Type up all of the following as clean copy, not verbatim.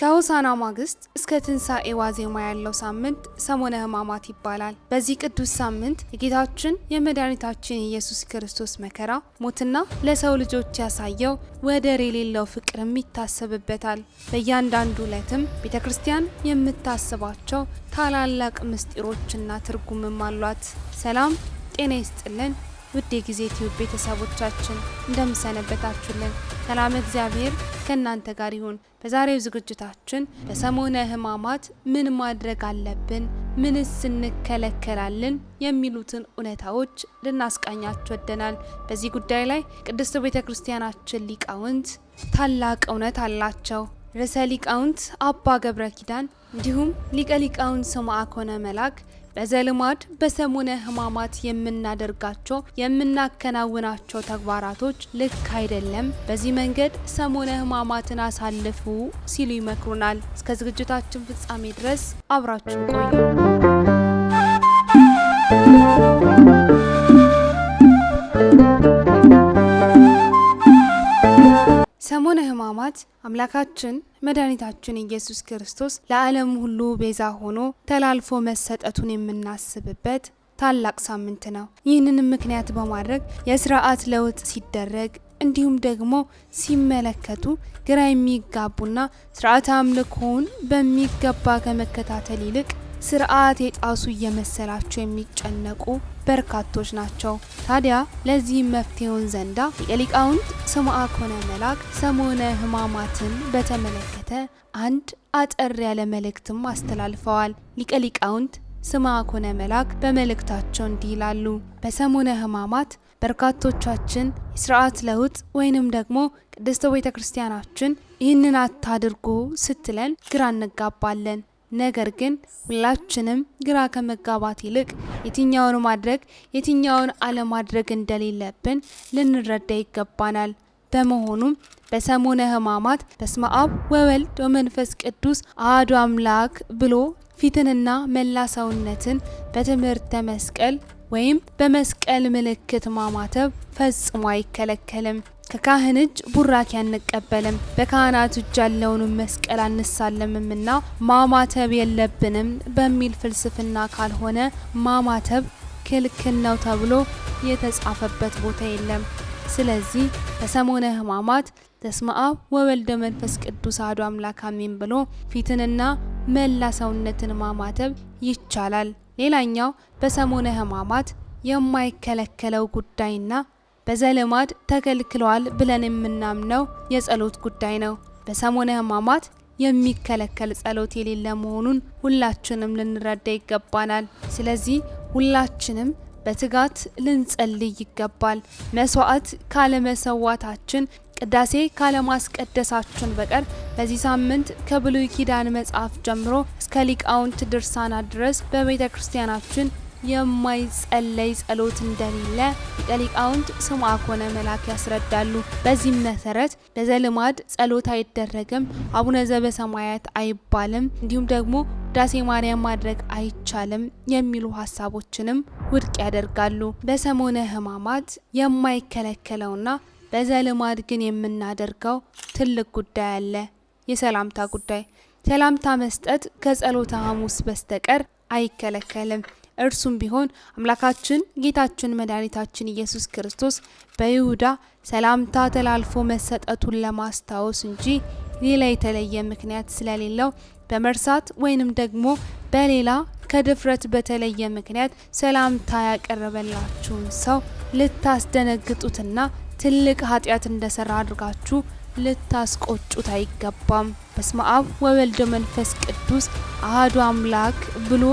ከሆሳዕና ማግስት እስከ ትንሣኤ ዋዜማ ያለው ሳምንት ሰሞነ ሕማማት ይባላል። በዚህ ቅዱስ ሳምንት የጌታችን የመድኃኒታችን ኢየሱስ ክርስቶስ መከራ፣ ሞትና ለሰው ልጆች ያሳየው ወደር የሌለው ፍቅርም ይታሰብበታል። በእያንዳንዱ ዕለትም ቤተ ክርስቲያን የምታስባቸው ታላላቅ ምስጢሮችና ትርጉምም አሏት። ሰላም ጤና ይስጥልን ውድ የጊዜ ቲዩብ ቤተሰቦቻችን እንደምሰነበታችሁልን፣ ሰላም እግዚአብሔር ከእናንተ ጋር ይሁን። በዛሬው ዝግጅታችን በሰሞነ ሕማማት ምን ማድረግ አለብን፣ ምንስ እንከለከላለን የሚሉትን እውነታዎች ልናስቃኛችሁ ወደናል። በዚህ ጉዳይ ላይ ቅድስት ቤተ ክርስቲያናችን ሊቃውንት ታላቅ እውነት አላቸው። ርዕሰ ሊቃውንት አባ ገብረ ኪዳን እንዲሁም ሊቀ ሊቃውንት ስምዐ ኮነ መላክ በዘልማድ በሰሞነ ሕማማት የምናደርጋቸው የምናከናውናቸው ተግባራቶች ልክ አይደለም፣ በዚህ መንገድ ሰሞነ ሕማማትን አሳልፉ ሲሉ ይመክሩናል። እስከ ዝግጅታችን ፍጻሜ ድረስ አብራችሁ ቆዩ። ሰሞነ ሕማማት አምላካችን መድኃኒታችን ኢየሱስ ክርስቶስ ለዓለም ሁሉ ቤዛ ሆኖ ተላልፎ መሰጠቱን የምናስብበት ታላቅ ሳምንት ነው። ይህንንም ምክንያት በማድረግ የስርዓት ለውጥ ሲደረግ እንዲሁም ደግሞ ሲመለከቱ ግራ የሚጋቡና ስርዓተ አምልኮውን በሚገባ ከመከታተል ይልቅ ስርዓት የጣሱ እየመሰላቸው የሚጨነቁ በርካቶች ናቸው። ታዲያ ለዚህ መፍትሄውን ዘንዳ ሊቀ ሊቃውንት ስምዐ ኮነ መላክ ሰሞነ ሕማማትን በተመለከተ አንድ አጠር ያለ መልእክትም አስተላልፈዋል። ሊቀ ሊቃውንት ስምዐ ኮነ መላክ በመልእክታቸው እንዲህ ይላሉ። በሰሞነ ሕማማት በርካቶቻችን የስርዓት ለውጥ ወይንም ደግሞ ቅድስት ቤተ ክርስቲያናችን ይህንን አታድርጉ ስትለን ግራ እንጋባለን። ነገር ግን ሁላችንም ግራ ከመጋባት ይልቅ የትኛውን ማድረግ የትኛውን አለማድረግ እንደሌለብን ልንረዳ ይገባናል። በመሆኑም በሰሞነ ሕማማት በስመ አብ ወወልድ ወመንፈስ ቅዱስ አሐዱ አምላክ ብሎ ፊትንና መላ ሰውነትን በትምህርተ መስቀል ወይም በመስቀል ምልክት ማማተብ ፈጽሞ አይከለከልም። ከካህን እጅ ቡራኪ አንቀበልም፣ በካህናት እጅ ያለውን መስቀል አንሳለምምና ማማተብ የለብንም በሚል ፍልስፍና ካልሆነ ማማተብ ክልክል ነው ተብሎ የተጻፈበት ቦታ የለም። ስለዚህ በሰሞነ ሕማማት በስመ አብ ወወልድ ወመንፈስ ቅዱስ አሐዱ አምላክ አሜን ብሎ ፊትንና መላ ሰውነትን ማማተብ ይቻላል። ሌላኛው በሰሞነ ሕማማት የማይከለከለው ጉዳይና በዘልማድ ተከልክሏል ብለን የምናምነው የጸሎት ጉዳይ ነው። በሰሞነ ሕማማት የሚከለከል ጸሎት የሌለ መሆኑን ሁላችንም ልንረዳ ይገባናል። ስለዚህ ሁላችንም በትጋት ልንጸልይ ይገባል። መስዋዕት ካለመሰዋታችን፣ ቅዳሴ ካለማስቀደሳችን በቀር በዚህ ሳምንት ከብሉይ ኪዳን መጽሐፍ ጀምሮ እስከ ሊቃውንት ድርሳናት ድረስ በቤተ ክርስቲያናችን የማይጸለይ ጸሎት እንደሌለ ሊቀ ሊቃውንት ስምዐ ኮነ መላክ ያስረዳሉ። በዚህም መሰረት በዘልማድ ጸሎት አይደረግም፣ አቡነ ዘበሰማያት አይባልም፣ እንዲሁም ደግሞ ውዳሴ ማርያም ማድረግ አይቻልም የሚሉ ሀሳቦችንም ውድቅ ያደርጋሉ። በሰሞነ ሕማማት የማይከለከለውና በዘልማድ ግን የምናደርገው ትልቅ ጉዳይ አለ። የሰላምታ ጉዳይ። ሰላምታ መስጠት ከጸሎተ ሐሙስ በስተቀር አይከለከልም። እርሱም ቢሆን አምላካችን ጌታችን መድኃኒታችን ኢየሱስ ክርስቶስ በይሁዳ ሰላምታ ተላልፎ መሰጠቱን ለማስታወስ እንጂ ሌላ የተለየ ምክንያት ስለሌለው በመርሳት ወይንም ደግሞ በሌላ ከድፍረት በተለየ ምክንያት ሰላምታ ያቀረበላችሁን ሰው ልታስደነግጡትና ትልቅ ኃጢአት እንደሰራ አድርጋችሁ ልታስቆጩት አይገባም። በስመ አብ ወወልድ መንፈስ ቅዱስ አሐዱ አምላክ ብሎ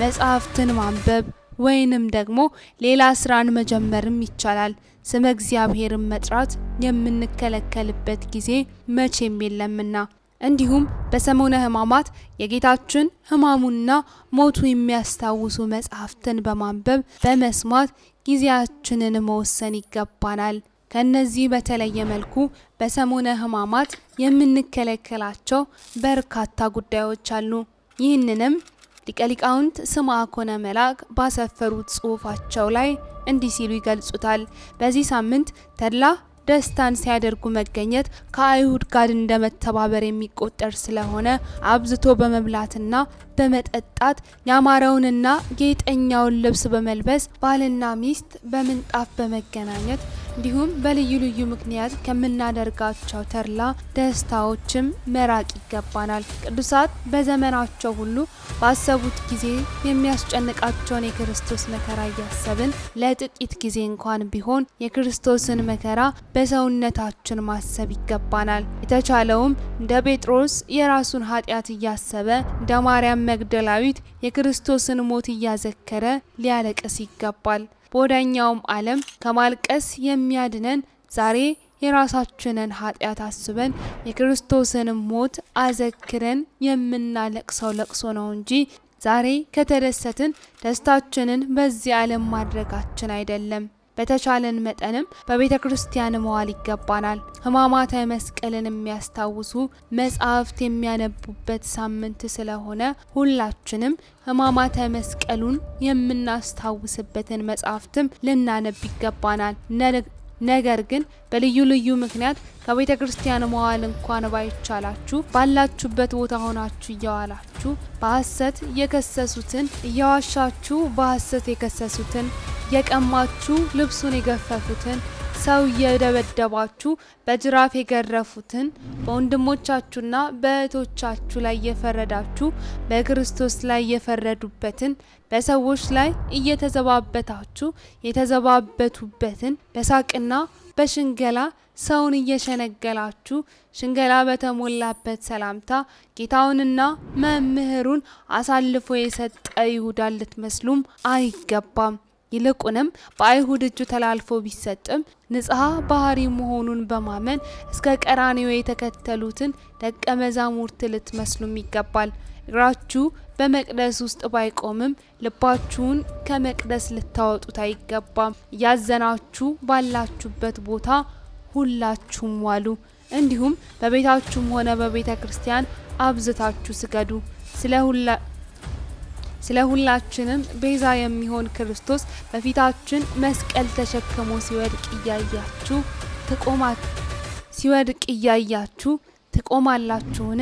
መጽሐፍትን ማንበብ ወይንም ደግሞ ሌላ ስራን መጀመርም ይቻላል። ስመ እግዚአብሔርን መጥራት የምንከለከልበት ጊዜ መቼም የለምና። እንዲሁም በሰሞነ ሕማማት የጌታችን ሕማሙና ሞቱ የሚያስታውሱ መጽሐፍትን በማንበብ በመስማት ጊዜያችንን መወሰን ይገባናል። ከነዚህ በተለየ መልኩ በሰሞነ ሕማማት የምንከለከላቸው በርካታ ጉዳዮች አሉ። ይህንንም ሊቀ ሊቃውንት ስምዐ ኮነ መላክ ባሰፈሩት ጽሑፋቸው ላይ እንዲህ ሲሉ ይገልጹታል። በዚህ ሳምንት ተድላ ደስታን ሲያደርጉ መገኘት ከአይሁድ ጋር እንደመተባበር የሚቆጠር ስለሆነ አብዝቶ በመብላትና በመጠጣት ያማረውንና ጌጠኛውን ልብስ በመልበስ ባልና ሚስት በምንጣፍ በመገናኘት እንዲሁም በልዩ ልዩ ምክንያት ከምናደርጋቸው ተድላ ደስታዎችም መራቅ ይገባናል። ቅዱሳት በዘመናቸው ሁሉ ባሰቡት ጊዜ የሚያስጨንቃቸውን የክርስቶስ መከራ እያሰብን ለጥቂት ጊዜ እንኳን ቢሆን የክርስቶስን መከራ በሰውነታችን ማሰብ ይገባናል። የተቻለውም እንደ ጴጥሮስ የራሱን ኃጢአት እያሰበ እንደ ማርያም መግደላዊት የክርስቶስን ሞት እያዘከረ ሊያለቅስ ይገባል። በወዳኛውም ዓለም ከማልቀስ የሚያድነን ዛሬ የራሳችንን ኃጢአት አስበን የክርስቶስን ሞት አዘክረን የምናለቅሰው ለቅሶ ነው እንጂ ዛሬ ከተደሰትን ደስታችንን በዚህ ዓለም ማድረጋችን አይደለም። በተቻለን መጠንም በቤተ ክርስቲያን መዋል ይገባናል። ሕማማተ መስቀልን የሚያስታውሱ መጻሕፍት የሚያነቡበት ሳምንት ስለሆነ ሁላችንም ሕማማተ መስቀሉን የምናስታውስበትን መጻሕፍትም ልናነብ ይገባናል። ነገር ግን በልዩ ልዩ ምክንያት ከቤተ ክርስቲያን መዋል እንኳን ባይቻላችሁ ባላችሁበት ቦታ ሆናችሁ እየዋላችሁ በሐሰት የከሰሱትን እየዋሻችሁ በሐሰት የከሰሱትን የቀማችሁ ልብሱን የገፈፉትን ሰው እየደበደባችሁ በጅራፍ የገረፉትን በወንድሞቻችሁና በእህቶቻችሁ ላይ የፈረዳችሁ በክርስቶስ ላይ የፈረዱበትን በሰዎች ላይ እየተዘባበታችሁ የተዘባበቱበትን በሳቅና በሽንገላ ሰውን እየሸነገላችሁ ሽንገላ በተሞላበት ሰላምታ ጌታውንና መምህሩን አሳልፎ የሰጠ ይሁዳን ልትመስሉም አይገባም። ይልቁንም በአይሁድ እጁ ተላልፎ ቢሰጥም ንጽሐ ባህሪ መሆኑን በማመን እስከ ቀራንዮ የተከተሉትን ደቀ መዛሙርት ልትመስሉም ይገባል። እግራችሁ በመቅደስ ውስጥ ባይቆምም ልባችሁን ከመቅደስ ልታወጡት አይገባም። እያዘናችሁ ባላችሁበት ቦታ ሁላችሁም ዋሉ። እንዲሁም በቤታችሁም ሆነ በቤተ ክርስቲያን አብዝታችሁ ስገዱ። ስለ ሁላችንም ቤዛ የሚሆን ክርስቶስ በፊታችን መስቀል ተሸክሞ ሲወድቅ እያያችሁ ትቆማላችሁን?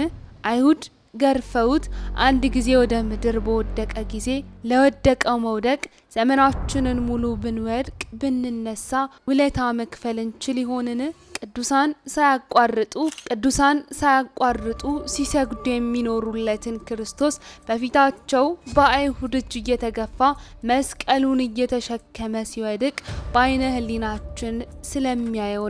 አይሁድ ገርፈውት አንድ ጊዜ ወደ ምድር በወደቀ ጊዜ ለወደቀው መውደቅ ዘመናችንን ሙሉ ብንወድቅ ብንነሳ ውለታ መክፈል እንችል ይሆንን? ቅዱሳን ሳያቋርጡ ሲሰግዱ የሚኖሩለትን ክርስቶስ በፊታቸው በአይሁድ እጅ እየተገፋ መስቀሉን እየተሸከመ ሲወድቅ በአይነ ሕሊናችን ስለሚያየው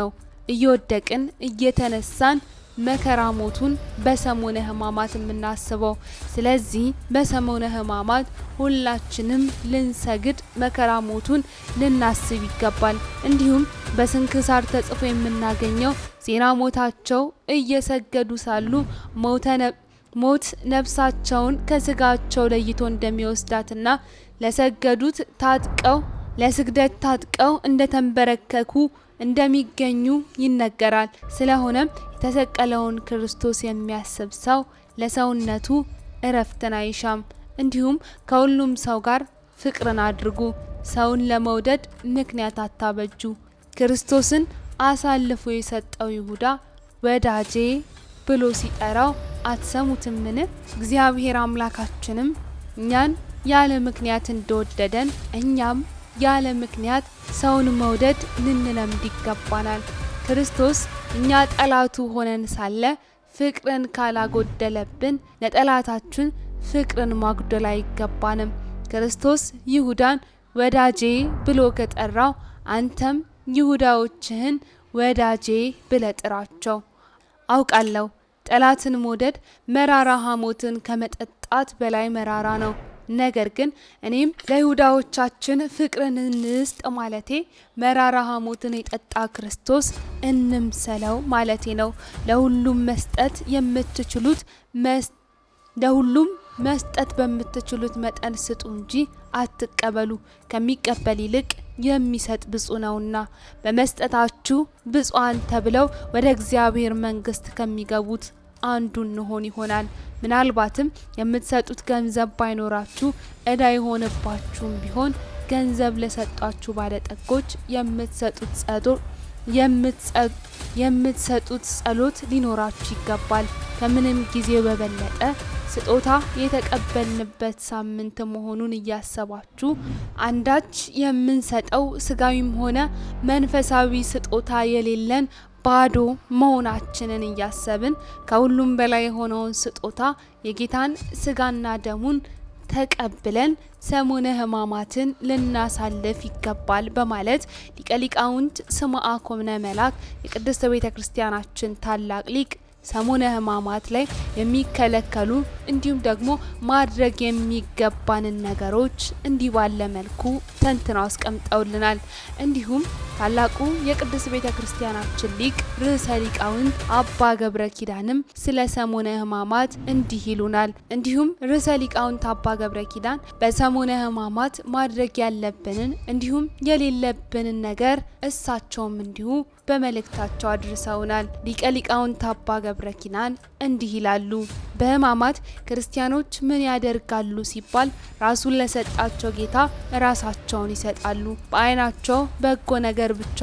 ነው። እየወደቅን እየተነሳን መከራ ሞቱን በሰሙነ ሕማማት የምናስበው። ስለዚህ በሰሙነ ሕማማት ሁላችንም ልንሰግድ መከራ ሞቱን ልናስብ ይገባል። እንዲሁም በስንክሳር ተጽፎ የምናገኘው ዜና ሞታቸው እየሰገዱ ሳሉ ሞት ነፍሳቸውን ከስጋቸው ለይቶ እንደሚወስዳትና ለስግደት ታጥቀው እንደተንበረከኩ እንደሚገኙ ይነገራል። ስለሆነም የተሰቀለውን ክርስቶስ የሚያስብ ሰው ለሰውነቱ እረፍትን አይሻም። እንዲሁም ከሁሉም ሰው ጋር ፍቅርን አድርጉ። ሰውን ለመውደድ ምክንያት አታበጁ። ክርስቶስን አሳልፎ የሰጠው ይሁዳ ወዳጄ ብሎ ሲጠራው አትሰሙትምን? እግዚአብሔር አምላካችንም እኛን ያለ ምክንያት እንደወደደን እኛም ያለ ምክንያት ሰውን መውደድ ልንለምድ ይገባናል። ክርስቶስ እኛ ጠላቱ ሆነን ሳለ ፍቅርን ካላጎደለብን ለጠላታችን ፍቅርን ማጉደል አይገባንም። ክርስቶስ ይሁዳን ወዳጄ ብሎ ከጠራው አንተም ይሁዳዎችህን ወዳጄ ብለህ ጥራቸው። አውቃለሁ ጠላትን መውደድ መራራ ሐሞትን ከመጠጣት በላይ መራራ ነው። ነገር ግን እኔም ለይሁዳዎቻችን ፍቅርን እንስጥ ማለቴ መራራ ሐሞትን የጠጣ ክርስቶስ እንምሰለው ማለቴ ነው። ለሁሉም መስጠት በምትችሉት መጠን ስጡ እንጂ አትቀበሉ፣ ከሚቀበል ይልቅ የሚሰጥ ብፁዕ ነውና። በመስጠታችሁ ብፁዓን ተብለው ወደ እግዚአብሔር መንግሥት ከሚገቡት አንዱ እንሆን ይሆናል። ምናልባትም የምትሰጡት ገንዘብ ባይኖራችሁ ዕዳ የሆነባችሁም ቢሆን ገንዘብ ለሰጧችሁ ባለጠጎች የምትሰጡት ጸሎት ሊኖራችሁ ይገባል። ከምንም ጊዜው በበለጠ ስጦታ የተቀበልንበት ሳምንት መሆኑን እያሰባችሁ አንዳች የምንሰጠው ስጋዊም ሆነ መንፈሳዊ ስጦታ የሌለን ባዶ መሆናችንን እያሰብን ከሁሉም በላይ የሆነውን ስጦታ የጌታን ስጋና ደሙን ተቀብለን ሰሙነ ሕማማትን ልናሳልፍ ይገባል በማለት ሊቀ ሊቃውንት ስምዐ ኮነ መላክ የቅድስት ቤተክርስቲያናችን ታላቅ ሊቅ ሰሙነ ሕማማት ላይ የሚከለከሉ እንዲሁም ደግሞ ማድረግ የሚገባንን ነገሮች እንዲህ ባለ መልኩ ተንትነው አስቀምጠውልናል። እንዲሁም ታላቁ የቅድስት ቤተክርስቲያናችን ሊቅ ርዕሰ ሊቃውንት አባ ገብረ ኪዳንም ስለ ሰሙነ ሕማማት እንዲህ ይሉናል። እንዲሁም ርዕሰ ሊቃውንት አባ ገብረ ኪዳን በሰሙነ ሕማማት ማድረግ ያለብንን እንዲሁም የሌለብንን ነገር እሳቸውም እንዲሁ በመልእክታቸው አድርሰውናል። ሊቀ ሊቃውንት አባ ገብረ ኪዳን እንዲህ ይላሉ። በሕማማት ክርስቲያኖች ምን ያደርጋሉ ሲባል ራሱን ለሰጣቸው ጌታ ራሳቸውን ይሰጣሉ። በዓይናቸው በጎ ነገር ብቻ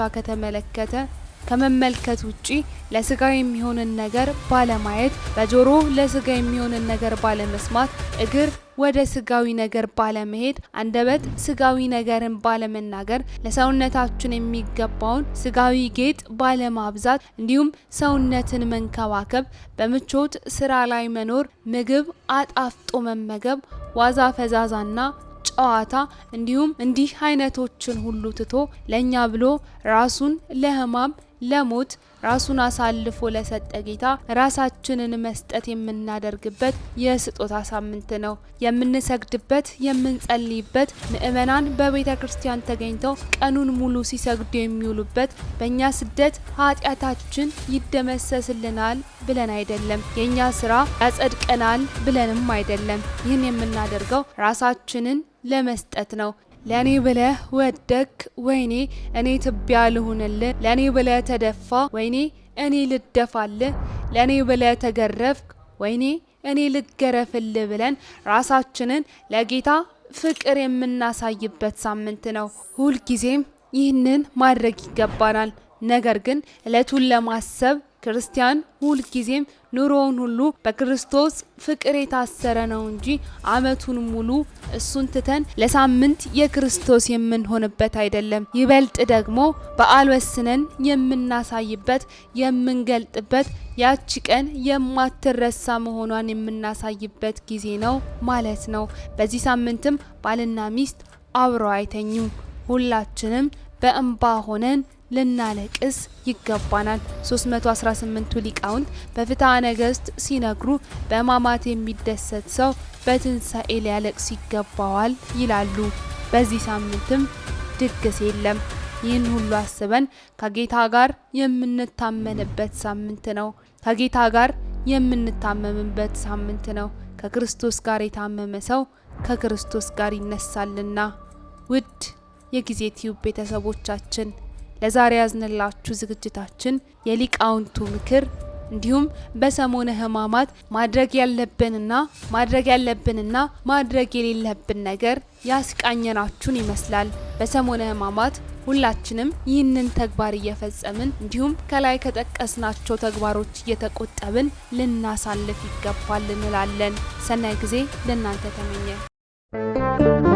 ከመመልከት ውጪ ለስጋ የሚሆንን ነገር ባለማየት፣ በጆሮ ለስጋ የሚሆንን ነገር ባለመስማት፣ እግር ወደ ስጋዊ ነገር ባለመሄድ፣ አንደበት ስጋዊ ነገርን ባለመናገር፣ ለሰውነታችን የሚገባውን ስጋዊ ጌጥ ባለማብዛት፣ እንዲሁም ሰውነትን መንከባከብ፣ በምቾት ስራ ላይ መኖር፣ ምግብ አጣፍጦ መመገብ፣ ዋዛ ፈዛዛና ጨዋታ እንዲሁም እንዲህ አይነቶችን ሁሉ ትቶ ለኛ ብሎ ራሱን ለሕማም ለሞት ራሱን አሳልፎ ለሰጠ ጌታ ራሳችንን መስጠት የምናደርግበት የስጦታ ሳምንት ነው። የምንሰግድበት የምንጸልይበት፣ ምእመናን በቤተ ክርስቲያን ተገኝተው ቀኑን ሙሉ ሲሰግዱ የሚውሉበት፣ በእኛ ስደት ኃጢአታችን ይደመሰስልናል ብለን አይደለም፣ የእኛ ስራ ያጸድቀናል ብለንም አይደለም። ይህን የምናደርገው ራሳችንን ለመስጠት ነው። ለኔ ብለህ ወደክ፣ ወይኔ እኔ ትቢያ ልሁንልህ። ለኔ ብለህ ተደፋ፣ ወይኔ እኔ ልደፋልህ። ለኔ ብለህ ተገረፍክ፣ ወይኔ እኔ ልገረፍልህ ብለን ራሳችንን ለጌታ ፍቅር የምናሳይበት ሳምንት ነው። ሁልጊዜም ይህንን ማድረግ ይገባናል። ነገር ግን እለቱን ለማሰብ ክርስቲያን ሁልጊዜም ኑሮውን ሁሉ በክርስቶስ ፍቅር የታሰረ ነው እንጂ ዓመቱን ሙሉ እሱን ትተን ለሳምንት የክርስቶስ የምንሆንበት አይደለም። ይበልጥ ደግሞ በዓል ወስነን የምናሳይበት የምንገልጥበት ያቺ ቀን የማትረሳ መሆኗን የምናሳይበት ጊዜ ነው ማለት ነው። በዚህ ሳምንትም ባልና ሚስት አብረው አይተኙም። ሁላችንም በእንባ ሆነን ልናለቅስ ይገባናል። 318ቱ ሊቃውንት በፍትሐ ነገሥት ሲነግሩ በሕማማት የሚደሰት ሰው በትንሣኤ ሊያለቅስ ይገባዋል ይላሉ። በዚህ ሳምንትም ድግስ የለም። ይህን ሁሉ አስበን ከጌታ ጋር የምንታመንበት ሳምንት ነው። ከጌታ ጋር የምንታመምበት ሳምንት ነው። ከክርስቶስ ጋር የታመመ ሰው ከክርስቶስ ጋር ይነሳልና። ውድ የጊዜ ቲዩብ ቤተሰቦቻችን ለዛሬ ያዝንላችሁ ዝግጅታችን የሊቃውንቱ ምክር እንዲሁም በሰሙነ ሕማማት ማድረግ ያለብንና ማድረግ የሌለብን ነገር ያስቃኘናችሁን ይመስላል። በሰሙነ ሕማማት ሁላችንም ይህንን ተግባር እየፈጸምን እንዲሁም ከላይ ከጠቀስናቸው ተግባሮች እየተቆጠብን ልናሳልፍ ይገባል እንላለን። ሰናይ ጊዜ ለእናንተ ተመኘ።